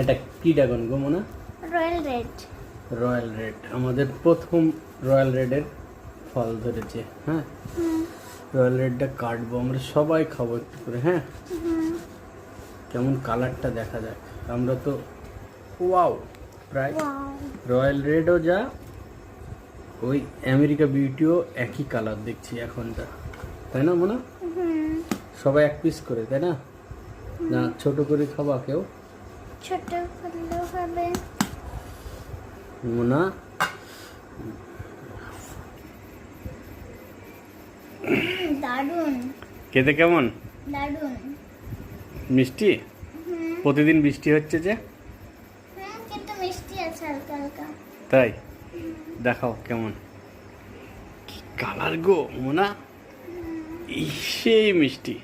এটা কি ড্রাগন গো Mona? Royal red. Royal red, আমাদের প্রথম রয়্যাল রেডের ফল ধরেছে। হ্যাঁ, রয়্যাল রেডটা কাটবো, আমরা সবাই খাবো একটু করে। হ্যাঁ, কেমন কালারটা দেখা যাক। আমরা তো ওয়াও, প্রায় রয়্যাল রেডও যা ওই আমেরিকা বিউটিও একই কালার দেখছি এখনটা, তাই না মোনা? সবাই এক পিস করে, তাই না? না ছোট করে খাবা কেউ? ছোট করলেও হবে। মোনা দারুন, খেতে কেমন? দারুন। মিষ্টি? প্রতিদিন বৃষ্টি হচ্ছে যে, কিন্তু মিষ্টি আছে হালকা হালকা। তাই দেখাও কেমন, কি কালার গো মোনা, সেই মিষ্টি।